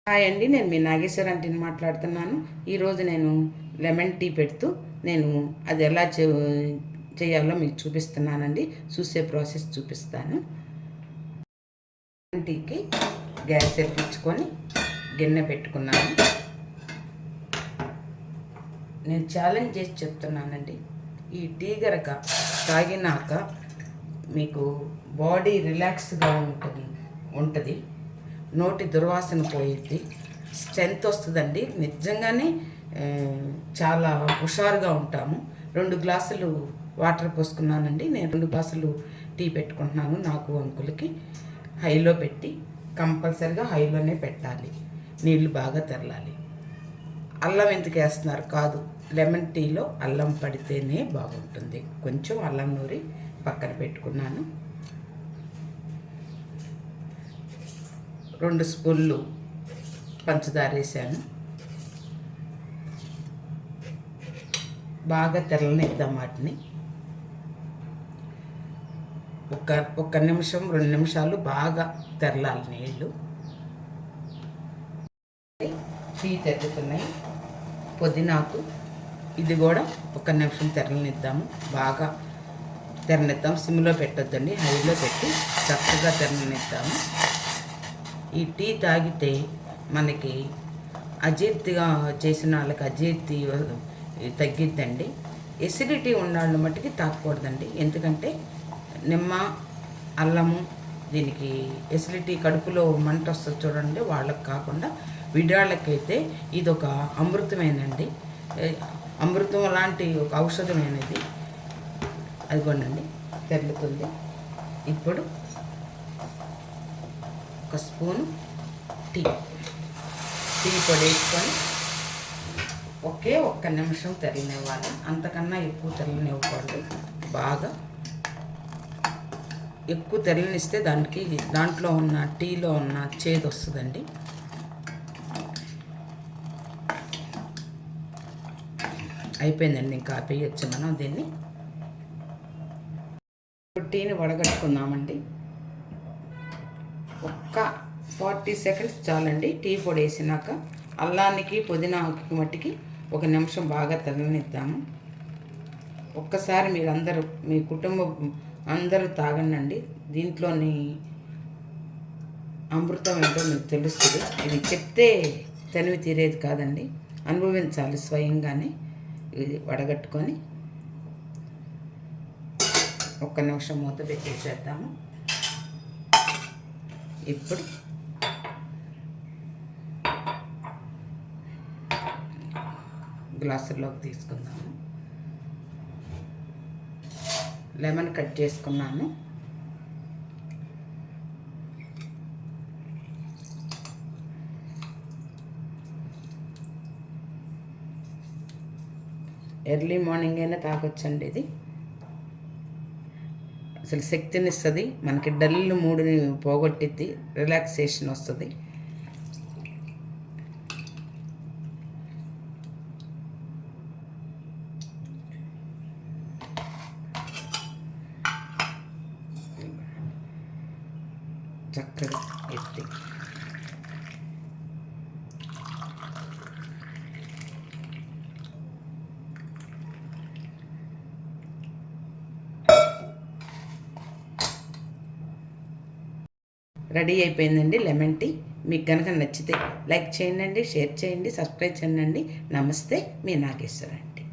Hi అండి, నేను మీ నాగేశ్వర ఆంటీని మాట్లాడుతున్నాను. ఈరోజు నేను లెమన్ టీ పెడుతూ నేను అది ఎలా చేయాలో మీకు చూపిస్తున్నానండి. చూసే ప్రాసెస్ చూపిస్తాను. లెమన్ టీకి గ్యాస్ వెలిగించుకొని గిన్నె పెట్టుకున్నాను. నేను ఛాలెంజ్ చేసి చెప్తున్నానండి, ఈ టీ గనక తాగినాక మీకు బాడీ రిలాక్స్గా ఉంటుంది, నోటి దుర్వాసన పోయిద్ది, స్ట్రెంత్ వస్తుందండి. నిజంగానే చాలా హుషారుగా ఉంటాము. 2 గ్లాసులు వాటర్ పోసుకున్నానండి. నేను 2 గ్లాసులు టీ పెట్టుకుంటున్నాను. నాకు అంకులకి హైలో పెట్టి, కంపల్సరిగా హైలోనే పెట్టాలి. నీళ్ళు బాగా తెరలాలి. అల్లం ఎందుకు వేస్తున్నారు కాదు, లెమన్ టీలో అల్లం పడితేనే బాగుంటుంది. కొంచెం అల్లం నూరి పక్కన పెట్టుకున్నాను. 2 స్పూన్లు పంచదార వేసాను. బాగా తెరలనిద్దాం వాటిని. ఒక నిమిషం 2 నిమిషాలు బాగా తెరలాలి నీళ్ళు. టీ తెరుతున్నాయి. పుదీనాకు ఇది కూడా 1 నిమిషం తెరలనిద్దాము. బాగా తెరనిద్దాం. సిమ్లో పెట్టొద్దండి, హైలో పెట్టి చక్కగా తెరలనిద్దాము. ఈ టీ తాగితే మనకి అజీర్తిగా చేసిన వాళ్ళకి అజీర్తి తగ్గిద్దండి. ఎసిడిటీ ఉన్నవాళ్ళు మట్టుకి తాగకూడదండి. ఎందుకంటే నిమ్మ, అల్లము దీనికి ఎసిడిటీ, కడుపులో మంట వస్తుంది చూడండి, వాళ్ళకి కాకుండా విడాళ్ళకైతే ఇది ఒక అమృతమేనండి. అమృతం లాంటి ఒక ఔషధమైనది. అదిగోండి తెరులుతుంది. ఇప్పుడు 1 స్పూను టీ పొడి వేసుకొని ఒకే 1 నిమిషం తెరలనివ్వాలి. అంతకన్నా ఎక్కువ తెరలనివ్వకూడదు. బాగా ఎక్కువ తెరలనిస్తే దాంట్లో ఉన్న టీలో ఉన్న చేదు వస్తుందండి. అయిపోయిందండి, ఇంకా ఆపేయచ్చు మనం దీన్ని. టీని వడగట్టుకుందామండి. 40 సెకండ్స్ చాలండి. టీ పొడి వేసినాక అల్లానికి పుదీనాకి మట్టికి 1 నిమిషం బాగా తెరలనిద్దాము. ఒక్కసారి మీరందరూ, మీ కుటుంబం అందరూ తాగండి. దీంట్లోని అమృతం ఏంటో మీకు తెలుస్తుంది. ఇది చెప్తే తనివి తీరేది కాదండి, అనుభవించాలి స్వయంగానే. ఇది వడగట్టుకొని 1 నిమిషం మూత పెట్టేసేద్దాము. ఇప్పుడు గ్లాసుల్లోకి తీసుకుందాము. లెమన్ కట్ చేసుకున్నాను. ఎర్లీ మార్నింగ్ అయినా తాగొచ్చండి. ఇది అసలు శక్తిని ఇస్తుంది మనకి. డల్ మూడుని పోగొట్టిద్ది, రిలాక్సేషన్ వస్తుంది. చక్కగా ఎత్తి రెడీ అయిపోయిందండి లెమన్ టీ. మీకు కనుక నచ్చితే లైక్ చేయండి, షేర్ చేయండి, సబ్స్క్రైబ్ చేయండి. నమస్తే, మీ నాగేశ్వర ఆంటీ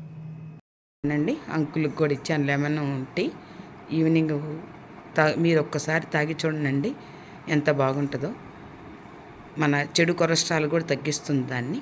అండి. అంకుల్కి కూడా ఇచ్చాను లెమన్ టీ. ఈవినింగ్ మీరు ఒక్కసారి తాగి చూడండి ఎంత బాగుంటుందో. మన చెడు కొలెస్ట్రాల్ కూడా తగ్గిస్తుంది దాన్ని.